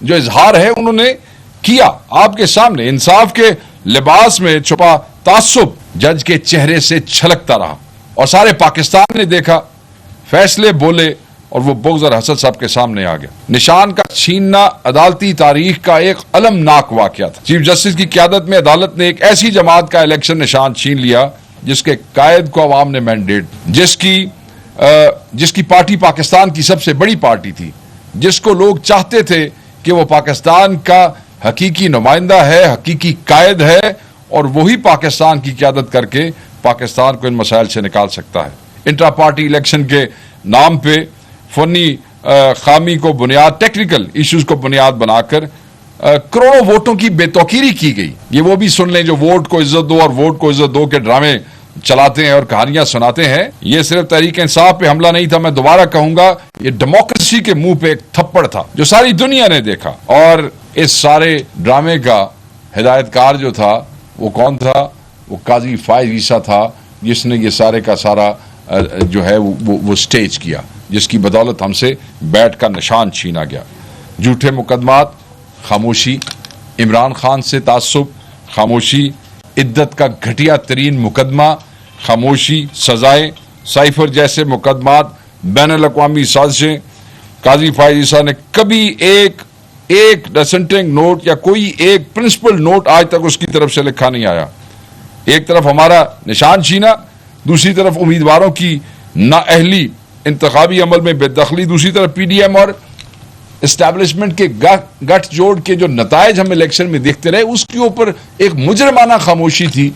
جو اظہار ہے انہوں نے کیا آپ کے سامنے، انصاف کے لباس میں چھپا تعصب جج کے چہرے سے چھلکتا رہا اور سارے پاکستان نے دیکھا، فیصلے بولے اور وہ بغض اور حسد سب کے سامنے آ گیا۔ نشان کا چھیننا عدالتی تاریخ کا ایک المناک واقعہ تھا۔ چیف جسٹس کی قیادت میں عدالت نے ایک ایسی جماعت کا الیکشن نشان چھین لیا جس کے قائد کو عوام نے مینڈیٹ، جس کی پارٹی پاکستان کی سب سے بڑی پارٹی تھی، جس کو لوگ چاہتے تھے کہ وہ پاکستان کا حقیقی نمائندہ ہے، حقیقی قائد ہے اور وہی پاکستان کی قیادت کر کے پاکستان کو ان مسائل سے نکال سکتا ہے۔ انٹرا پارٹی الیکشن کے نام پہ فنی خامی کو بنیاد، ٹیکنیکل ایشوز کو بنیاد بنا کر کروڑوں ووٹوں کی بے توقیری کی گئی۔ یہ وہ بھی سن لیں جو ووٹ کو عزت دو اور ووٹ کو عزت دو کے ڈرامے چلاتے ہیں اور کہانیاں سناتے ہیں۔ یہ صرف تحریک انصاف پہ حملہ نہیں تھا، میں دوبارہ کہوں گا یہ ڈیموکریسی کے منہ پہ ایک تھپڑ تھا جو ساری دنیا نے دیکھا۔ اور اس سارے ڈرامے کا ہدایت کار جو تھا وہ کون تھا؟ وہ قاضی فائز عیسیٰ تھا، جس نے یہ سارے کا سارا جو ہے وہ سٹیج کیا، جس کی بدولت ہم سے بیٹ کا نشان چھینا گیا۔ جھوٹے مقدمات، خاموشی، عمران خان سے تعصب، خاموشی، عدت کا گھٹیا ترین مقدمہ، خاموشی، سزائیں، سائفر جیسے مقدمات، بین الاقوامی سازشیں۔ قاضی فائز عیسیٰ نے کبھی ایک ڈسنٹنگ نوٹ یا کوئی ایک پرنسپل نوٹ آج تک اس کی طرف سے لکھا نہیں آیا۔ ایک طرف ہمارا نشان چھینا، دوسری طرف امیدواروں کی نااہلی، انتخابی عمل میں بے دخلی، دوسری طرف پی ڈی ایم اور اسٹیبلشمنٹ کے گٹھ جوڑ کے جو نتائج ہم الیکشن میں دیکھتے رہے، اس کے اوپر ایک مجرمانہ خاموشی تھی۔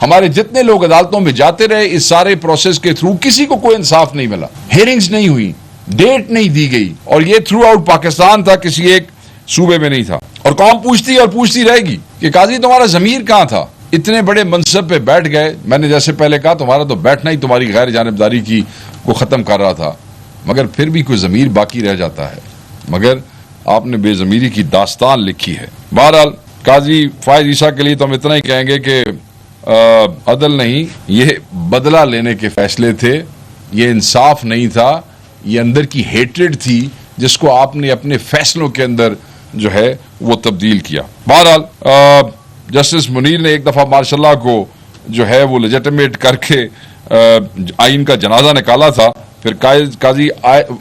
ہمارے جتنے لوگ عدالتوں میں جاتے رہے اس سارے پروسیس کے تھرو، کسی کو کوئی انصاف نہیں ملا، ہیئرنگز نہیں ہوئی، ڈیٹ نہیں دی گئی، اور یہ تھرو آؤٹ پاکستان تھا، کسی ایک صوبے میں نہیں تھا۔ اور قوم پوچھتی اور پوچھتی رہے گی کہ قاضی تمہارا ضمیر کہاں تھا؟ اتنے بڑے منصب پہ بیٹھ گئے، میں نے جیسے پہلے کہا تمہارا تو بیٹھنا ہی تمہاری غیر جانبداری کی کو ختم کر رہا تھا، مگر پھر بھی کوئی ضمیر باقی رہ جاتا ہے، مگر آپ نے بے ضمیری کی داستان لکھی ہے۔ بہرحال قاضی فائز عیسیٰ کے لیے تو ہم اتنا ہی کہیں گے کہ عدل نہیں، یہ بدلہ لینے کے فیصلے تھے، یہ انصاف نہیں تھا، یہ اندر کی ہیٹریڈ تھی جس کو آپ نے اپنے فیصلوں کے اندر جو ہے وہ تبدیل کیا۔ بہرحال جسٹس منیر نے ایک دفعہ ماشاء اللہ کو جو ہے وہ لیجیٹمیٹ کر کے آئین کا جنازہ نکالا تھا، پھر قاضی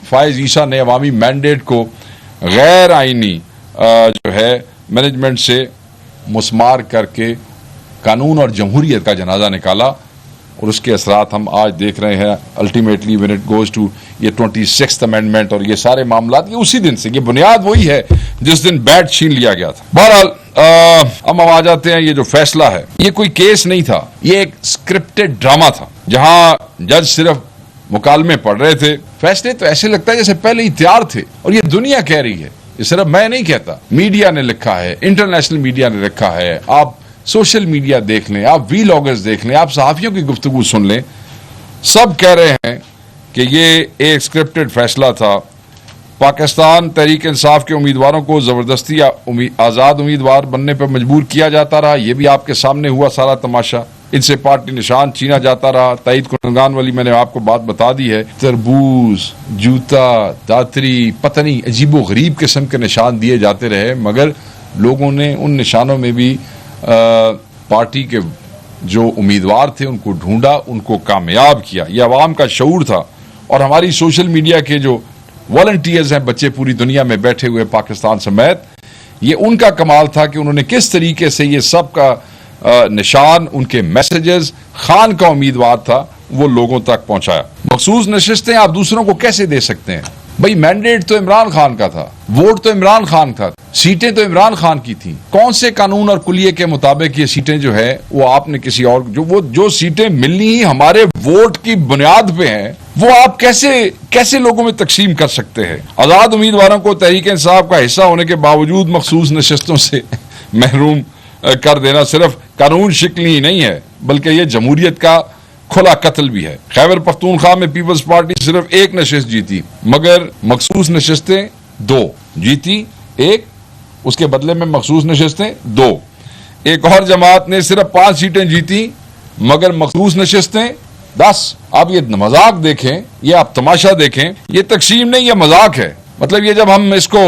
فائز عیسیٰ نے عوامی مینڈیٹ کو غیر آئینی جو ہے مینجمنٹ سے مسمار کر کے قانون اور جمہوریت کا جنازہ نکالا، اور اس کے اثرات ہم آج دیکھ رہے ہیں۔ Ultimately when it goes to یہ 26th امینڈمنٹ اور یہ سارے معاملات، یہ اسی دن سے، یہ بنیاد وہی ہے جس دن بیٹ چھین لیا گیا تھا۔ بہرحال ہم آ جاتے ہیں، یہ جو فیصلہ ہے یہ کوئی کیس نہیں تھا، یہ ایک اسکرپٹڈ ڈرامہ تھا جہاں جج صرف مکالمے پڑھ رہے تھے۔ فیصلے تو ایسے لگتا ہے جیسے پہلے ہی تیار تھے، اور یہ دنیا کہہ رہی ہے، یہ صرف میں نہیں کہتا، میڈیا نے لکھا ہے، انٹرنیشنل میڈیا نے لکھا ہے، آپ سوشل میڈیا دیکھ لیں، آپ وی لاگرز دیکھ لیں، آپ صحافیوں کی گفتگو سن لیں، سب کہہ رہے ہیں کہ یہ ایک سکرپٹڈ فیصلہ تھا۔ پاکستان تحریک انصاف کے امیدواروں کو زبردستی آزاد امیدوار بننے پر مجبور کیا جاتا رہا، یہ بھی آپ کے سامنے ہوا سارا تماشا، ان سے پارٹی نشان چھینا جاتا رہا۔ تائید کنندگان والی میں نے آپ کو بات بتا دی ہے، تربوز، جوتا، داتری، پتہ نہیں عجیب و غریب قسم کے نشان دیے جاتے رہے، مگر لوگوں نے ان نشانوں میں بھی پارٹی کے جو امیدوار تھے ان کو ڈھونڈا، ان کو کامیاب کیا۔ یہ عوام کا شعور تھا، اور ہماری سوشل میڈیا کے جو والنٹیئرز ہیں، بچے پوری دنیا میں بیٹھے ہوئے پاکستان سمیت، یہ ان کا کمال تھا کہ انہوں نے کس طریقے سے یہ سب کا نشان، ان کے میسیجز، خان کا امیدوار تھا، وہ لوگوں تک پہنچایا۔ مخصوص نشستیں آپ دوسروں کو کیسے دے سکتے ہیں؟ بھئی مینڈیٹ تو عمران خان کا تھا، ووٹ تو عمران خان کا تھا، سیٹیں تو عمران خان کی تھیں، کون سے قانون اور کلیے کے مطابق یہ سیٹیں جو ہے وہ آپ نے کسی اور جو سیٹیں ملنی ہی ہمارے ووٹ کی بنیاد پہ ہیں، وہ آپ کیسے لوگوں میں تقسیم کر سکتے ہیں؟ آزاد امیدواروں کو تحریک انصاف کا حصہ ہونے کے باوجود مخصوص نشستوں سے محروم کر دینا صرف قانون شکنی ہی نہیں ہے، بلکہ یہ جمہوریت کا کھلا قتل بھی ہے۔ خیبر پختونخوا میں پیپلز پارٹی صرف ایک نشست جیتی، مگر مخصوص نشستیں 2 جیتی، ایک، اس کے بدلے میں مخصوص نشستیں 2۔ ایک اور جماعت نے صرف 5 سیٹیں جیتی، مگر مخصوص نشستیں 10۔ آپ یہ مذاق دیکھیں، یہ آپ تماشا دیکھیں، یہ تقسیم نہیں، یہ مذاق ہے۔ مطلب یہ جب ہم اس کو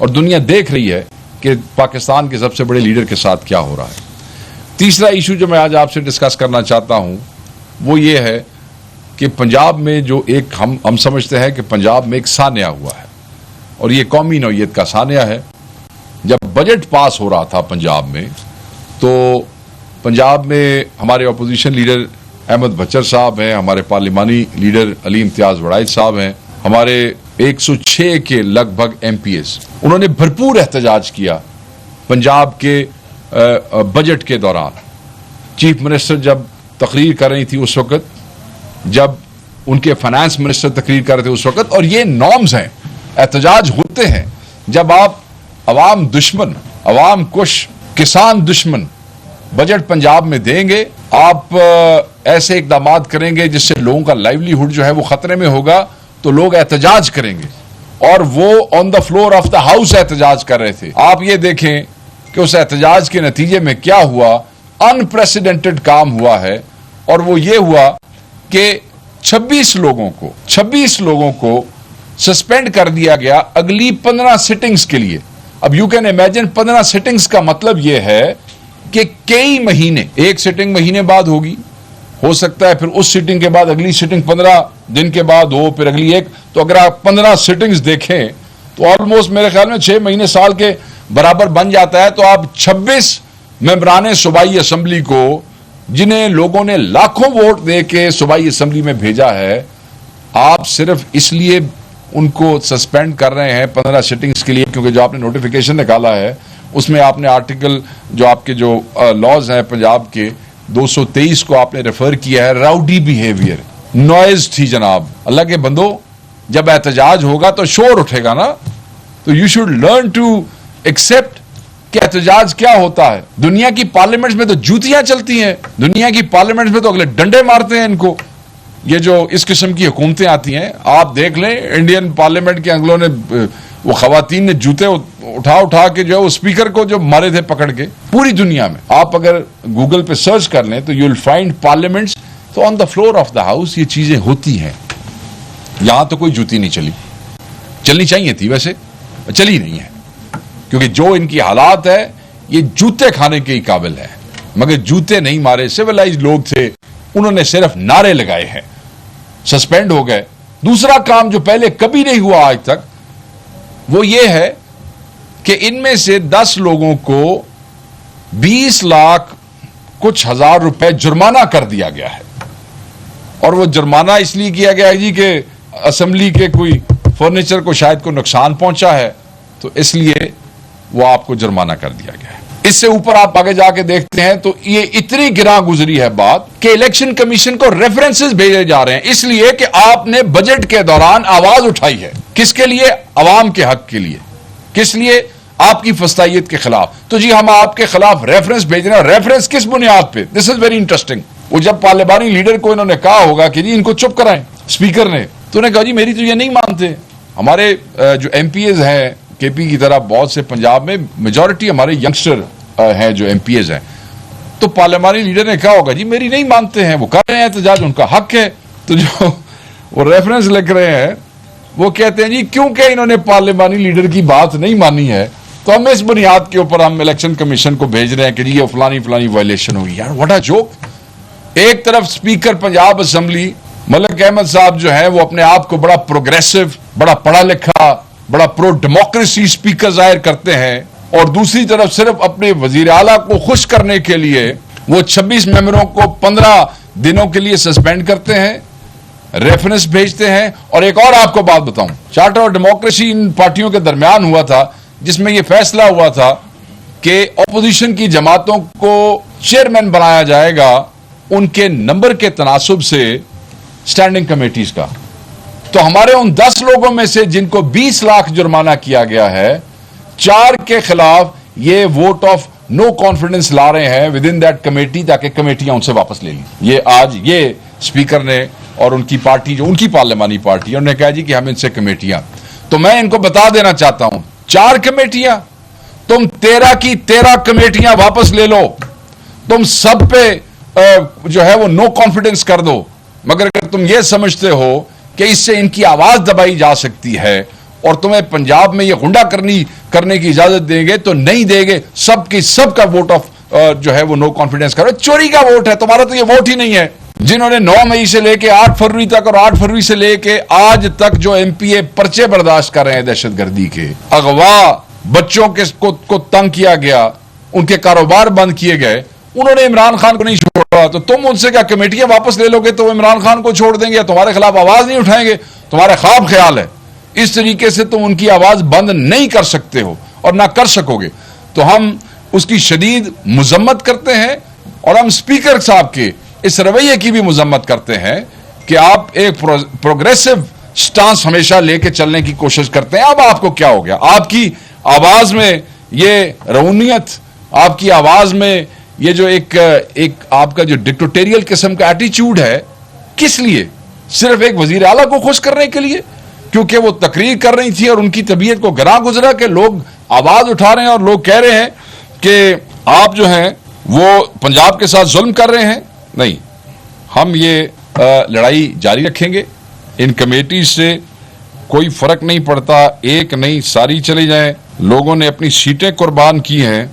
اور دنیا دیکھ رہی ہے کہ پاکستان کے سب سے بڑے لیڈر کے ساتھ کیا ہو رہا ہے. تیسرا ایشو جو میں آج آپ سے ڈسکس کرنا چاہتا ہوں وہ یہ ہے کہ پنجاب میں جو ایک ہم سمجھتے ہیں کہ پنجاب میں ایک سانحہ ہوا ہے اور یہ قومی نوعیت کا سانحہ ہے. جب بجٹ پاس ہو رہا تھا پنجاب میں تو پنجاب میں ہمارے اپوزیشن لیڈر احمد بچر صاحب ہیں, ہمارے پارلیمانی لیڈر علی امتیاز وڑائچ صاحب ہیں, ہمارے 106 کے لگ بھگ ایم پی ایز, انہوں نے بھرپور احتجاج کیا پنجاب کے بجٹ کے دوران. چیف منسٹر جب تقریر کر رہی تھی اس وقت, جب ان کے فائنانس منسٹر تقریر کر رہے تھے اس وقت, اور یہ نارمز ہیں, احتجاج ہوتے ہیں جب آپ عوام دشمن, عوام کش, کسان دشمن بجٹ پنجاب میں دیں گے, آپ ایسے اقدامات کریں گے جس سے لوگوں کا لائیولی ہوڈ جو ہے وہ خطرے میں ہوگا, تو لوگ احتجاج کریں گے. اور وہ on the floor of the house احتجاج کر رہے تھے. آپ یہ دیکھیں کہ اس احتجاج کے نتیجے میں کیا ہوا, انپریسیڈنٹڈ کام ہوا ہے, اور وہ یہ ہوا کہ 26 لوگوں کو سسپینڈ کر دیا گیا اگلی 15 سٹنگز کے لیے. اب یو کین امیجن 15 سٹنگز کا مطلب یہ ہے کہ کئی مہینے, ایک سٹنگ مہینے بعد ہوگی, ہو سکتا ہے پھر اس سٹنگ کے بعد اگلی سٹنگ 15 دن کے بعد ہو, پھر اگلی ایک, تو اگر آپ 15 سٹنگز دیکھیں تو آلموسٹ میرے خیال میں 6 مہینے سال کے برابر بن جاتا ہے. تو آپ 26 ممبران صوبائی اسمبلی کو, جنہیں لوگوں نے لاکھوں ووٹ دے کے صوبائی اسمبلی میں بھیجا ہے, آپ صرف اس لیے ان کو سسپینڈ کر رہے ہیں 15 سٹنگز کے لیے کیونکہ جو آپ نے نوٹیفیکیشن نکالا ہے اس میں آپ نے آرٹیکل جو آپ کے جو لاز ہیں پنجاب کے 223 کو آپ نے ریفر کیا ہے, راؤڈی بیہیویئر, نوائز تھی جناب. اللہ کے بندو, جب احتجاج ہوگا تو شور اٹھے گا نا, تو you should learn to accept کہ احتجاج کیا ہوتا ہے. دنیا کی پارلیمنٹس میں تو جوتیاں چلتی ہیں, دنیا کی پارلیمنٹس میں تو اگلے ڈنڈے مارتے ہیں ان کو. یہ جو اس قسم کی حکومتیں آتی ہیں, آپ دیکھ لیں انڈین پارلیمنٹ کے انگلوں نے, وہ خواتین نے جوتے اٹھا کے جو ہے وہ اسپیکر کو جو مارے تھے پکڑ کے. پوری دنیا میں آپ اگر گوگل پہ سرچ کر لیں تو یو ول فائنڈ پارلیمنٹس, تو on the floor of the house یہ چیزیں ہوتی ہیں. یہاں تو کوئی جوتی نہیں چلی, چلنی چاہیے تھی ویسے, چلی نہیں ہے کیونکہ جو ان کی حالات ہے یہ جوتے کھانے کے ہی قابل ہے, مگر جوتے نہیں مارے. سویلائز لوگ تھے, انہوں نے صرف نعرے لگائے ہیں, سسپینڈ ہو گئے. دوسرا کام جو پہلے کبھی نہیں ہوا آج تک وہ یہ ہے کہ ان میں سے 10 لوگوں کو 20 لاکھ کچھ ہزار روپے جرمانہ کر دیا گیا ہے. اور وہ جرمانہ اس لیے کیا گیا ہے جی کہ اسمبلی کے کوئی فرنیچر کو شاید کو نقصان پہنچا ہے, تو اس لیے وہ آپ کو جرمانہ کر دیا گیا ہے. اس سے اوپر آپ آگے جا کے دیکھتے ہیں تو یہ اتنی گراں گزری ہے بات کہ الیکشن کمیشن کو ریفرنسز بھیجے جا رہے ہیں اس لیے کہ آپ نے بجٹ کے دوران آواز اٹھائی ہے. کس کے لیے؟ عوام کے حق کے لیے. کس لیے؟ آپ کی فسطائیت کے خلاف. تو جی ہم آپ کے خلاف ریفرنس بھیج رہے ہیں. ریفرنس کس بنیاد پہ؟ دس از ویری انٹرسٹنگ. وہ جب پارلیمانی لیڈر کو انہوں نے کہا ہوگا کہ جی ان کو چپ کرائیں اسپیکر نے, تو انہوں نے کہا جی میری تو یہ نہیں مانتے. ہمارے جو ایم پی ایز ہیں کے پی کی طرح بہت سے پنجاب میں میجورٹی ہمارے ینگسٹر ہیں جو ایم پی ایز ہیں, تو پارلیمانی لیڈر نے کہا ہوگا جی میری نہیں مانتے ہیں, وہ کر رہے ہیں احتجاج, ان کا حق ہے. تو جو وہ ریفرنس لکھ رہے ہیں وہ کہتے ہیں جی کیونکہ انہوں نے پارلیمانی لیڈر کی بات نہیں مانی ہے تو ہم اس بنیاد کے اوپر ہم الیکشن کمیشن کو بھیج رہے ہیں کہ جی یہ فلانی وائلیشن ہوگی. یار واٹ اے جوک. ایک طرف اسپیکر پنجاب اسمبلی ملک احمد صاحب جو ہے وہ اپنے آپ کو بڑا پروگریسو, بڑا پڑھا لکھا, بڑا پرو ڈیموکریسی اسپیکر ظاہر کرتے ہیں, اور دوسری طرف صرف اپنے وزیر اعلیٰ کو خوش کرنے کے لیے وہ 26 ممبروں کو 15 دنوں کے لیے سسپینڈ کرتے ہیں, ریفرنس بھیجتے ہیں. اور ایک اور آپ کو بات بتاؤں, چارٹر اور ڈیموکریسی ان پارٹیوں کے درمیان ہوا تھا جس میں یہ فیصلہ ہوا تھا کہ اپوزیشن کی جماعتوں کو چیئرمین بنایا جائے گا ان کے نمبر کے تناسب سے اسٹینڈنگ کمیٹیز کا. تو ہمارے ان 10 لوگوں میں سے جن کو 20 لاکھ جرمانہ کیا گیا ہے, 4 کے خلاف یہ ووٹ آف نو کانفیڈنس لا رہے ہیں ود ان دیٹ کمیٹی تاکہ کمیٹیاں ان سے واپس لے لیں. یہ آج یہ اسپیکر نے اور ان کی پارٹی جو ان کی پارلیمانی پارٹی انہوں نے کہا جی کہ ہم ان سے کمیٹیاں, تو میں ان کو بتا دینا چاہتا ہوں 4 کمیٹیاں, تم 13 کی 13 کمیٹیاں واپس لے لو, تم سب پہ جو ہے وہ نو کانفیڈنس کر دو. مگر اگر تم یہ سمجھتے ہو کہ اس سے ان کی آواز دبائی جا سکتی ہے اور تمہیں پنجاب میں یہ غنڈہ کرنے کی اجازت دیں گے تو نہیں دیں گے. سب کا ووٹ آف جو ہے وہ نو کانفیڈنس کرو. چوری کا ووٹ ہے تمہارا, تو یہ ووٹ ہی نہیں ہے. جنہوں نے 9 مئی سے لے کے 8 فروری تک اور 8 فروری سے لے کے آج تک جو ایم پی اے پرچے برداشت کر رہے ہیں دہشت گردی کے, اغوا, بچوں کو تنگ کیا گیا, ان کے کاروبار بند کیے گئے, انہوں نے عمران خان کو نہیں چھوڑا. تو تم ان سے کیا کمیٹیاں واپس لے لو گے تو عمران خان کو چھوڑ دیں گے, تمہارے خلاف آواز نہیں اٹھائیں گے؟ تمہارا خواب خیال ہے. اس طریقے سے تم ان کی آواز بند نہیں کر سکتے ہو اور نہ کر سکو گے. تو ہم اس کی شدید مذمت کرتے ہیں اور ہم اسپیکر صاحب کے اس رویے کی بھی مذمت کرتے ہیں کہ آپ ایک پروگریسو سٹانس ہمیشہ لے کے چلنے کی کوشش کرتے ہیں. اب آپ کو کیا ہو گیا؟ آپ کی آواز میں یہ رونیت, آپ کی آواز میں یہ جو ایک آپ کا جو ڈکٹیٹوریل قسم کا ایٹیچیوڈ ہے, کس لیے؟ صرف ایک وزیر اعلیٰ کو خوش کرنے کے لیے, کیونکہ وہ تقریر کر رہی تھی اور ان کی طبیعت کو گراں گزرا کہ لوگ آواز اٹھا رہے ہیں اور لوگ کہہ رہے ہیں کہ آپ جو ہیں وہ پنجاب کے ساتھ ظلم کر رہے ہیں. نہیں, ہم یہ لڑائی جاری رکھیں گے. ان کمیٹی سے کوئی فرق نہیں پڑتا, ایک نہیں ساری چلی جائیں. لوگوں نے اپنی سیٹیں قربان کی ہیں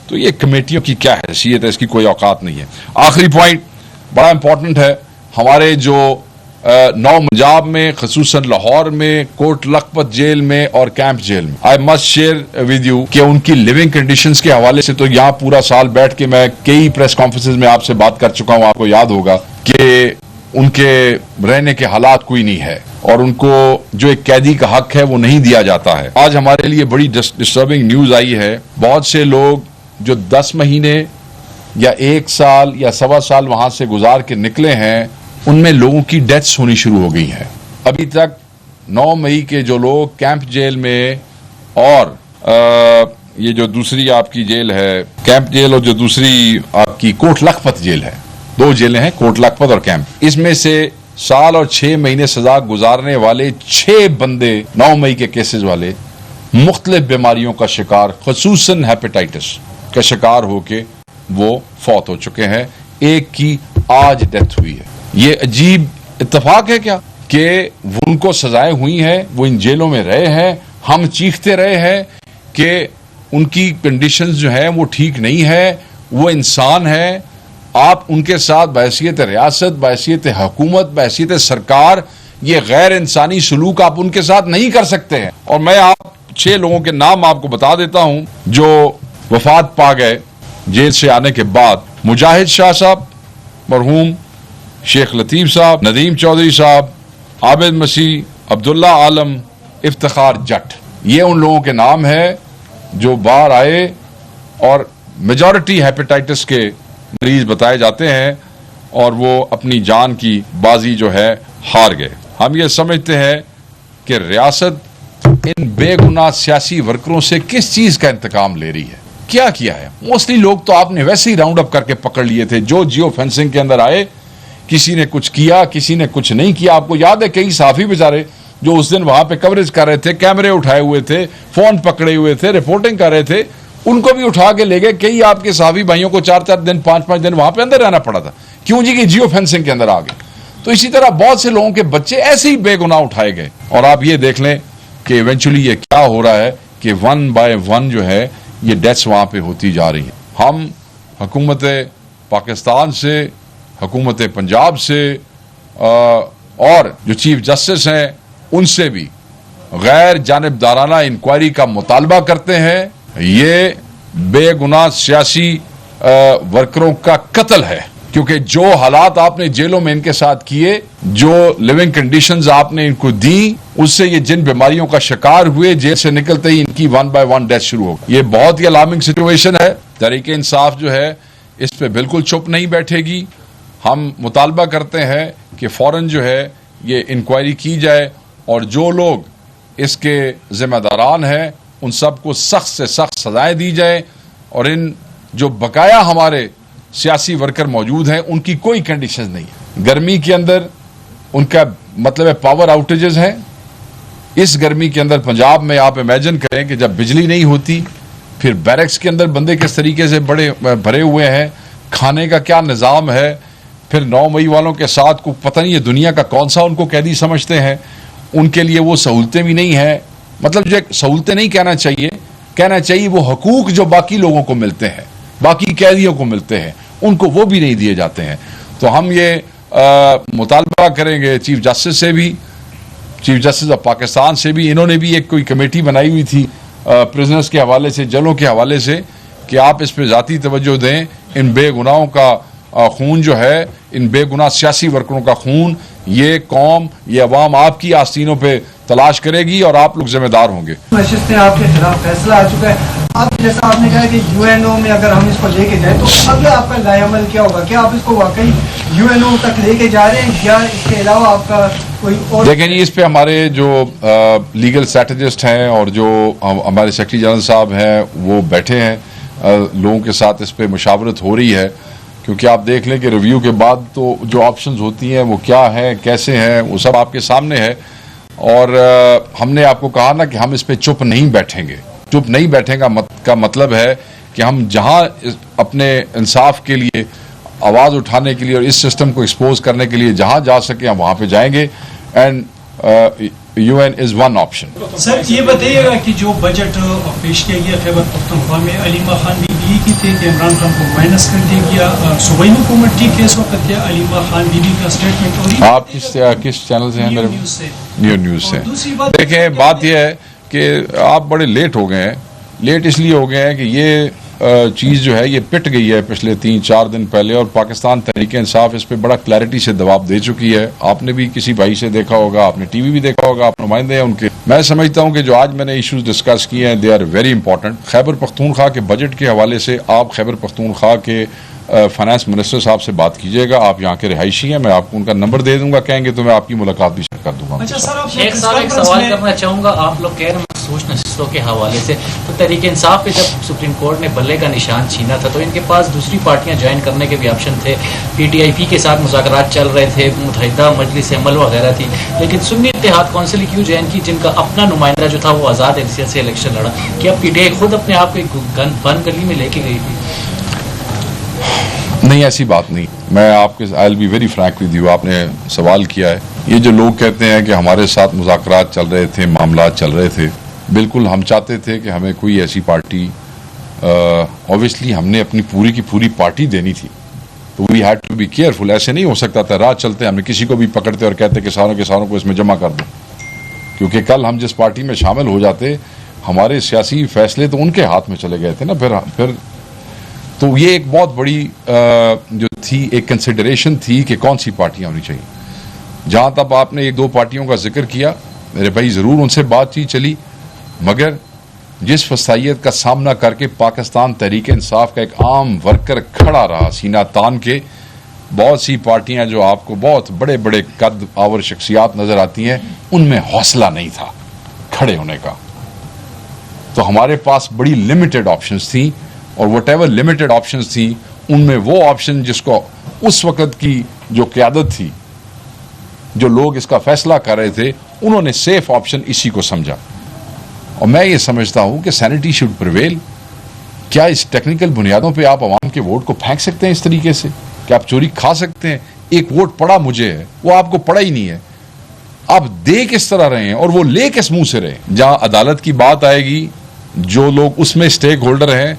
تو یہ کمیٹیوں کی کیا حیثیت ہے, اس کی کوئی اوقات نہیں ہے. آخری پوائنٹ بڑا امپورٹنٹ ہے. ہمارے جو 9 پنجاب میں, خصوصاً لاہور میں, کوٹ لکھپت جیل میں اور کیمپ جیل میں, I must share with you کہ ان کی لیونگ کنڈیشنز کے حوالے سے تو یہاں پورا سال بیٹھ کے میں کئی پریس کانفرنسز میں آپ سے بات کر چکا ہوں. آپ کو یاد ہوگا کہ ان کے رہنے کے حالات کوئی نہیں ہے اور ان کو جو ایک قیدی کا حق ہے وہ نہیں دیا جاتا ہے. آج ہمارے لیے بڑی ڈسٹربنگ نیوز آئی ہے. بہت سے لوگ جو 10 مہینے یا 1 سال یا 1.25 سال وہاں سے گزار کے نکلے ہیں, ان میں لوگوں کی ڈیتھس ہونی شروع ہو گئی ہیں. ابھی تک 9 مئی کے جو لوگ کیمپ جیل میں اور یہ جو دوسری آپ کی جیل ہے کیمپ جیل اور جو دوسری آپ کی کوٹ لکھپت جیل ہے, 2 جیلیں ہیں, کوٹ لکھپت اور کیمپ, اس میں سے سال اور 6 مہینے سزا گزارنے والے 6 بندے 9 مئی کے کیسز والے مختلف بیماریوں کا شکار, خصوصاً ہیپیٹائٹس کا شکار ہو کے وہ فوت ہو چکے ہیں. ایک کی آج ڈیتھ ہوئی ہے. یہ عجیب اتفاق ہے کیا کہ ان کو سزائیں ہوئی ہیں, وہ ان جیلوں میں رہے ہیں, ہم چیختے رہے ہیں کہ ان کی کنڈیشنز جو ہیں وہ ٹھیک نہیں ہے, وہ انسان ہے. آپ ان کے ساتھ بحیثیت ریاست, بحیثیت حکومت, بحیثیت سرکار یہ غیر انسانی سلوک آپ ان کے ساتھ نہیں کر سکتے ہیں. اور میں آپ 6 لوگوں کے نام آپ کو بتا دیتا ہوں جو وفات پا گئے جیل سے آنے کے بعد. مجاہد شاہ صاحب مرحوم, شیخ لطیف صاحب, ندیم چودھری صاحب, عابد مسیح, عبداللہ عالم, افتخار جٹ. یہ ان لوگوں کے نام ہیں جو باہر آئے اور میجورٹی ہیپیٹائٹس کے مریض بتائے جاتے ہیں اور وہ اپنی جان کی بازی جو ہے ہار گئے. ہم یہ سمجھتے ہیں کہ ریاست ان بے گناہ سیاسی ورکروں سے کس چیز کا انتقام لے رہی ہے, کیا کیا ہے؟ موسٹلی لوگ تو آپ نے ویسے ہی راؤنڈ اپ کر کے پکڑ لیے تھے. جو جیو فینسنگ کے اندر آئے, کسی نے کچھ کیا, کسی نے کچھ نہیں کیا. آپ کو یاد ہے کئی صحافی بیچارے جو اس دن وہاں پہ کوریج کر رہے تھے, کیمرے اٹھائے ہوئے تھے, فون پکڑے ہوئے تھے, رپورٹنگ کر رہے تھے, ان کو بھی اٹھا کے لے گئے. کئی آپ کے صحافی بھائیوں کو 4 دن 5 دن وہاں پہ اندر رہنا پڑا تھا. کیوں جی؟ کہ جیو فینسنگ کے اندر آ گئے. تو اسی طرح بہت سے لوگوں کے بچے ایسے ہی بے گناہ اٹھائے گئے. اور آپ یہ دیکھ لیں کہ ایونچولی یہ کیا ہو رہا ہے کہ 1 بائی 1 جو ہے یہ ڈیتھس وہاں پہ ہوتی جا رہی ہیں. ہم حکومت پاکستان سے, حکومت پنجاب سے اور جو چیف جسٹس ہیں ان سے بھی غیر جانبدارانہ انکوائری کا مطالبہ کرتے ہیں. یہ بے گناہ سیاسی ورکروں کا قتل ہے, کیونکہ جو حالات آپ نے جیلوں میں ان کے ساتھ کیے, جو لیونگ کنڈیشنز آپ نے ان کو دی, اس سے یہ جن بیماریوں کا شکار ہوئے, جیل سے نکلتے ہی ان کی 1 بائی 1 ڈیتھ شروع ہو گئی. یہ بہت ہی الارمنگ سچویشن ہے. تحریک انصاف جو ہے اس پہ بالکل چپ نہیں بیٹھے گی. ہم مطالبہ کرتے ہیں کہ فوراً جو ہے یہ انکوائری کی جائے اور جو لوگ اس کے ذمہ داران ہیں ان سب کو سخت سے سخت سزائیں دی جائے. اور ان جو بقایا ہمارے سیاسی ورکر موجود ہیں ان کی کوئی کنڈیشنز نہیں ہے. گرمی کے اندر ان کا مطلب ہے پاور آؤٹیجز ہیں. اس گرمی کے اندر پنجاب میں آپ امیجن کریں کہ جب بجلی نہیں ہوتی, پھر بیرکس کے اندر بندے کس طریقے سے بڑے بھرے ہوئے ہیں, کھانے کا کیا نظام ہے. پھر 9 مئی والوں کے ساتھ کو پتہ نہیں ہے دنیا کا کون سا ان کو قیدی سمجھتے ہیں, ان کے لیے وہ سہولتیں بھی نہیں ہیں. مطلب جو سہولتیں نہیں کہنا چاہیے وہ حقوق جو باقی لوگوں کو ملتے ہیں، باقی قیدیوں کو ملتے ہیں، ان کو وہ بھی نہیں دیے جاتے ہیں. تو ہم یہ مطالبہ کریں گے چیف جسٹس سے بھی، چیف جسٹس آف پاکستان سے بھی. انہوں نے بھی ایک کوئی کمیٹی بنائی ہوئی تھی پرزنرز کے حوالے سے، جیلوں کے حوالے سے، کہ آپ اس پہ ذاتی توجہ دیں. ان بے گناہوں کا خون جو ہے، ان بے گناہ سیاسی ورکروں کا خون، یہ قوم، یہ عوام آپ کی آستینوں پہ تلاش کرے گی اور آپ لوگ ذمہ دار ہوں گے. نشست میں آپ کے خلاف فیصلہ آ چکا ہے. اب جیسا آپ نے کہا کہ یو این او میں اگر ہم اس کو لے کے جائیں تو اگلا آپ کا لائے عمل کیا ہوگا؟ کیا آپ اس کو واقعی یو این او تک لے کے جا رہے ہیں یا اس کے علاوہ آپ کا کوئی اور؟ دیکھیں جی، اس پہ ہمارے جو لیگل اسٹریٹجسٹ ہیں اور جو ہمارے سیکرٹری جنرل صاحب ہیں وہ بیٹھے ہیں، لوگوں کے ساتھ اس پہ مشاورت ہو رہی ہے. کیونکہ آپ دیکھ لیں کہ ریویو کے بعد تو جو آپشنز ہوتی ہیں وہ کیا ہیں، کیسے ہیں، وہ سب آپ کے سامنے ہے. اور ہم نے آپ کو کہا نا کہ ہم اس پہ چپ نہیں بیٹھیں گے. چپ نہیں بیٹھیں کا مطلب ہے کہ ہم جہاں اپنے انصاف کے لیے آواز اٹھانے کے لیے اور اس سسٹم کو ایکسپوز کرنے کے لیے جہاں جا سکیں ہم وہاں پہ جائیں گے. And U N is one option. Sir یہ بتائیے گا کہ جو بجٹ پیش کیا گیا خیبر پختونخوا میں، علیمہ خان بھی یہ کی تھے کہ عمران خان کو مائنس کر دیا گیا، صوبائی حکومت ٹھیک ہے اس وقت کیا علیمہ خان بی بی کا اسٹیٹمنٹ ہو رہی ہے؟ آپ کس چینل سے ہیں؟ میرے نیو نیوز سے. دیکھیں بات یہ ہے کہ آپ بڑے لیٹ ہو گئے ہیں. لیٹ اس لیے ہو گئے ہیں کہ یہ چیز جو ہے یہ پٹ گئی ہے پچھلے 3-4 دن پہلے، اور پاکستان تحریک انصاف اس پہ بڑا کلیئرٹی سے جواب دے چکی ہے. آپ نے بھی کسی بھائی سے دیکھا ہوگا، آپ نے ٹی وی بھی دیکھا ہوگا، آپ نمائندے ہیں ان کے. میں سمجھتا ہوں کہ جو آج میں نے ایشوز ڈسکس کیے ہیں they are very important. Khyber Pakhtunkhwa کے بجٹ کے حوالے سے آپ خیبر پختونخوا کے فائنانس منسٹر صاحب سے بات کیجیے گا. آپ یہاں کے رہائشی ہیں، میں آپ کو ان کا نمبر دے دوں گا، کہیں گے تو میں آپ کی ملاقات بھی کر دوں گا. شیخ صاحب ایک سوال کرنا چاہوں گا. آپ لوگ کہہ رہے ہیں مخصوص نشستوں کے حوالے سے، تو تحریک انصاف پہ جب سپریم کورٹ نے بلے کا نشان چھینا تھا تو ان کے پاس دوسری پارٹیاں جوائن کرنے کے بھی آپشن تھے. پی ٹی آئی پی کے ساتھ مذاکرات چل رہے تھے، متحدہ مجلس عمل وغیرہ تھی، لیکن سنی اتحاد کونسل کیوں جوائن کی جن کا اپنا نمائندہ جو تھا وہ آزاد حیثیت سے الیکشن لڑا؟ کیا پی ٹی آئی خود اپنے آپ کو گن بند گلی میں لے کے گئی تھی؟ نہیں، ایسی بات نہیں. میں آپ کے I will be very frank with you. آپ نے سوال کیا ہے، یہ جو لوگ کہتے ہیں کہ ہمارے ساتھ مذاکرات چل رہے تھے، معاملات چل رہے تھے، بالکل ہم چاہتے تھے کہ ہمیں کوئی ایسی پارٹی، اوبیسلی ہم نے اپنی پوری کی پوری پارٹی دینی تھی، تو we had to be careful. ایسے نہیں ہو سکتا تھا راہ چلتے ہم کسی کو بھی پکڑتے اور کہتے کہ ساروں کو اس میں جمع کر دو، کیونکہ کل ہم جس پارٹی میں شامل ہو جاتے ہمارے سیاسی فیصلے تو ان کے ہاتھ میں چلے گئے تھے نا. پھر تو یہ ایک بہت بڑی جو تھی ایک کنسیڈریشن تھی کہ کون سی پارٹیاں ہونی چاہیے. جہاں تک آپ نے 1-2 پارٹیوں کا ذکر کیا، میرے بھائی ضرور ان سے بات چیت چلی، مگر جس وسائیت کا سامنا کر کے پاکستان تحریک انصاف کا ایک عام ورکر کھڑا رہا سینہ تان کے، بہت سی پارٹیاں جو آپ کو بہت بڑے بڑے قد آور شخصیات نظر آتی ہیں، ان میں حوصلہ نہیں تھا کھڑے ہونے کا. تو ہمارے پاس بڑی لمیٹڈ آپشنز تھیں، اور وٹ ایور لمیٹڈ آپشنز تھیں ان میں وہ آپشن جس کو اس وقت کی جو قیادت تھی، جو لوگ اس کا فیصلہ کر رہے تھے، انہوں نے سیف آپشن اسی کو سمجھا. اور میں یہ سمجھتا ہوں کہ سینٹی شوڈ پریویل. کیا اس ٹیکنیکل بنیادوں پہ آپ عوام کے ووٹ کو پھینک سکتے ہیں اس طریقے سے کہ آپ چوری کھا سکتے ہیں؟ ایک ووٹ پڑا مجھے ہے، وہ آپ کو پڑا ہی نہیں ہے. آپ دے کس طرح رہے ہیں اور وہ لے کس منہ سے رہے؟ جہاں عدالت کی بات آئے گی، جو لوگ اس میں اسٹیک ہولڈر ہیں،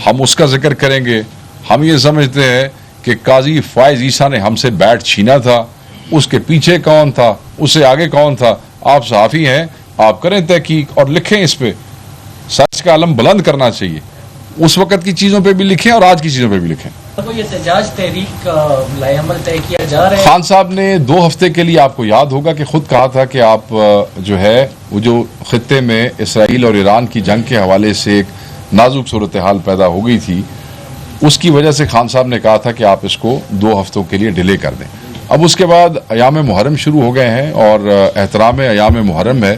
ہم اس کا ذکر کریں گے. ہم یہ سمجھتے ہیں کہ قاضی فائز عیسیٰ نے ہم سے بیٹ چھینا تھا، اس کے پیچھے کون تھا، اس سے آگے کون تھا. آپ صحافی ہیں، آپ کریں تحقیق اور لکھیں. اس پہ سچ کا علم بلند کرنا چاہیے. اس وقت کی چیزوں پہ بھی لکھیں اور آج کی چیزوں پہ بھی لکھیں. یہ احتجاج تحریک کا لائے عمل طے کیا جا رہا ہے. خان صاحب نے 2 ہفتے کے لیے، آپ کو یاد ہوگا کہ خود کہا تھا کہ آپ جو ہے وہ جو خطے میں اسرائیل اور ایران کی جنگ کے حوالے سے ایک نازک صورتحال پیدا ہو گئی تھی، اس کی وجہ سے خان صاحب نے کہا تھا کہ آپ اس کو 2 ہفتوں کے لیے ڈیلے کر دیں. اب اس کے بعد ایام محرم شروع ہو گئے ہیں اور احترام ایام محرم ہے.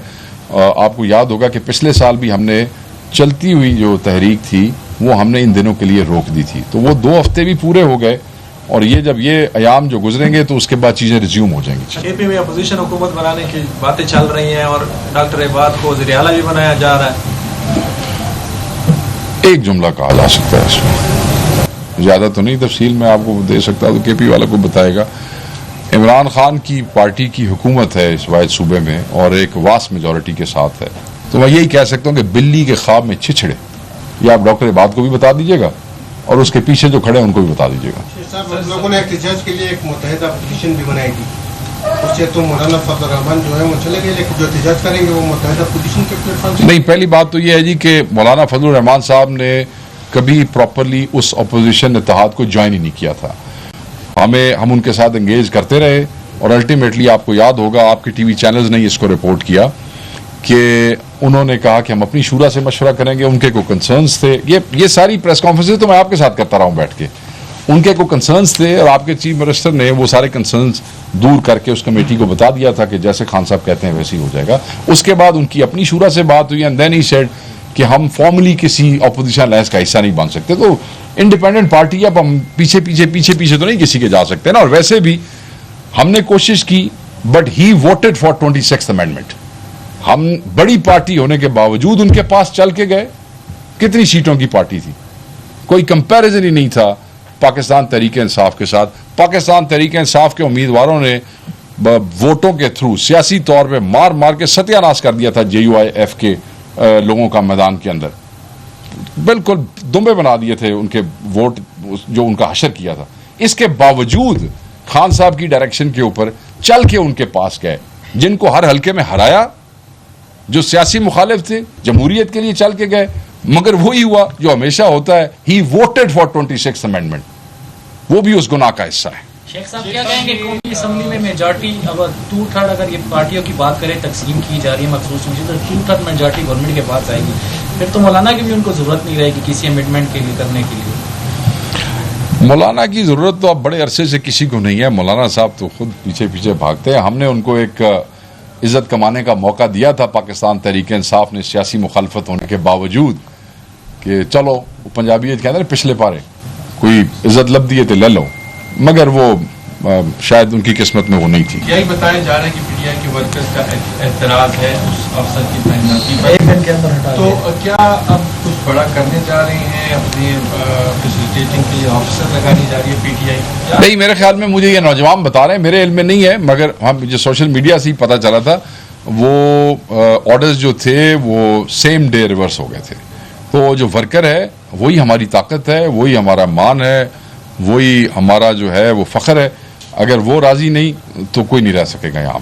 آپ کو یاد ہوگا کہ پچھلے سال بھی ہم نے چلتی ہوئی جو تحریک تھی وہ ہم نے ان دنوں کے لیے روک دی تھی، تو وہ 2 ہفتے بھی پورے ہو گئے، اور یہ جب یہ ایام جو گزریں گے تو اس کے بعد چیزیں ریزیوم ہو جائیں گی. اے پی میں اپوزیشن حکومت بنانے کی باتیں چل رہی ہیں اور ڈاکٹر عباد کو وزیر اعلیٰ بھی بنایا جا رہا ہے. ایک جملہ کہا جا سکتا ہے اس میں، زیادہ تو نہیں تفصیل میں آپ کو دے سکتا، تو کے پی والا کو بتائے گا. عمران خان کی پارٹی کی حکومت ہے اس واحد صوبے میں اور ایک واس میجورٹی کے ساتھ ہے. تو میں یہی کہہ سکتا ہوں کہ بلی کے خواب میں چھچڑے، یہ آپ ڈاکٹر عباد کو بھی بتا دیجیے گا اور اس کے پیچھے جو کھڑے ہیں ان کو بھی بتا دیجیے گا. صاحب ہم لوگوں نے احتجاج کے لیے ایک متحدہ پوزیشن بھی بنائی تھی، اس سے تو مولانا فضل الرحمان جو ہے وہ چلے گئے، لیکن جو احتجاج کریں گے وہ متحدہ پوزیشن کے پلیٹ فارم سے. نہیں، پہلی بات تو یہ ہے جی کہ مولانا فضل الرحمان صاحب نے کبھی پراپرلی اس اپوزیشن اتحاد کو جوائن ہی نہیں کیا تھا. ہم ان کے ساتھ انگیج کرتے رہے اور الٹیمیٹلی آپ کو یاد ہوگا، آپ کے ٹی وی چینلز نے اس کو رپورٹ کیا کہ انہوں نے کہا کہ ہم اپنی شورا سے مشورہ کریں گے. ان کے کوئی کنسرنس تھے، یہ ساری پریس کانفرنسز تو میں آپ کے ساتھ کرتا رہا ہوں بیٹھ کے. ان کے کوئی کنسرنس تھے اور آپ کے چیف منسٹر نے وہ سارے کنسرنس دور کر کے اس کمیٹی کو بتا دیا تھا کہ جیسے خان صاحب کہتے ہیں ویسے ہی ہو جائے گا. اس کے بعد ان کی اپنی شورا سے بات ہوئی اینڈ دین ہی سیڈ کہ ہم فارملی کسی اپوزیشن الائنس کا حصہ نہیں بن سکتے. تو انڈیپینڈنٹ پارٹی اب ہم پیچھے تو نہیں کسی کے جا سکتے نا. اور ویسے بھی ہم نے کوشش کی but he voted for 26th amendment. ہم بڑی پارٹی ہونے کے باوجود ان کے پاس چل کے گئے. کتنی سیٹوں کی پارٹی تھی؟ کوئی کمپیریزن ہی نہیں تھا پاکستان تحریک انصاف کے ساتھ. پاکستان تحریک انصاف کے امیدواروں نے ووٹوں کے تھرو سیاسی طور پہ مار کے ستیہ ناش کر دیا تھا JUIF کے لوگوں کا میدان کے اندر. بالکل دمبے بنا دیے تھے ان کے ووٹ جو ان کا حشر کیا تھا. اس کے باوجود خان صاحب کی ڈائریکشن کے اوپر چل کے ان کے پاس گئے، جن کو ہر حلقے میں ہرایا، جو سیاسی مخالف تھے جمہوریت کے لیے چل کے گئے. مگر وہی ہوا جو ہمیشہ ہوتا ہے، ہی ووٹڈ فار 26th امینڈمنٹ. وہ بھی اس گناہ کا حصہ ہے. شیخ صاحب کیا کہیں گے قومی اسمبلی میں میجارٹی اب 2/3 اگر یہ پارٹیوں کی بات کریں تقسیم کی جا رہی ہے مخصوص مجھے تو 2/3 میجارٹی گورنمنٹ کے پاس آئے گی، پھر تو مولانا کی بھی ان کو ضرورت نہیں رہے گی کسی امینڈمنٹ کے لیے کرنے کے لیے. مولانا کی ضرورت تو اب بڑے عرصے سے کسی کو نہیں ہے. مولانا صاحب تو خود پیچھے بھاگتے ہیں. ہم نے ان کو ایک عزت کمانے کا موقع دیا تھا پاکستان تحریک انصاف نے سیاسی مخالفت ہونے کے باوجود کہ چلو پنجابیت کے اندر پچھلے پارے کوئی عزت لب دیے تو لے لو، مگر وہ شاید ان کی قسمت میں وہ نہیں تھی. یہی بتایا جا رہا ہے کہ PTI کے ورکرز کا اعتراض ہے اس افسر کی تعیناتی پر، ایک دن کے اندر ہٹا تو کیا اب کچھ بڑا کرنے جا رہے ہیں؟ اپنے فیسیلیٹیٹنگ کے لیے آفیسر لگانی جا رہی ہے PTI؟ نہیں، میرے خیال میں مجھے یہ نوجوان بتا رہے ہیں، میرے علم میں نہیں ہے، مگر ہم جو سوشل میڈیا سے ہی پتہ چلا تھا وہ آرڈرز جو تھے وہ سیم ڈے ریورس ہو گئے تھے. تو جو ورکر ہے وہی ہماری طاقت ہے، وہی ہمارا مان ہے، وہی ہمارا جو ہے وہ فخر ہے. اگر وہ راضی نہیں تو کوئی نہیں رہ سکے گا یہاں پر.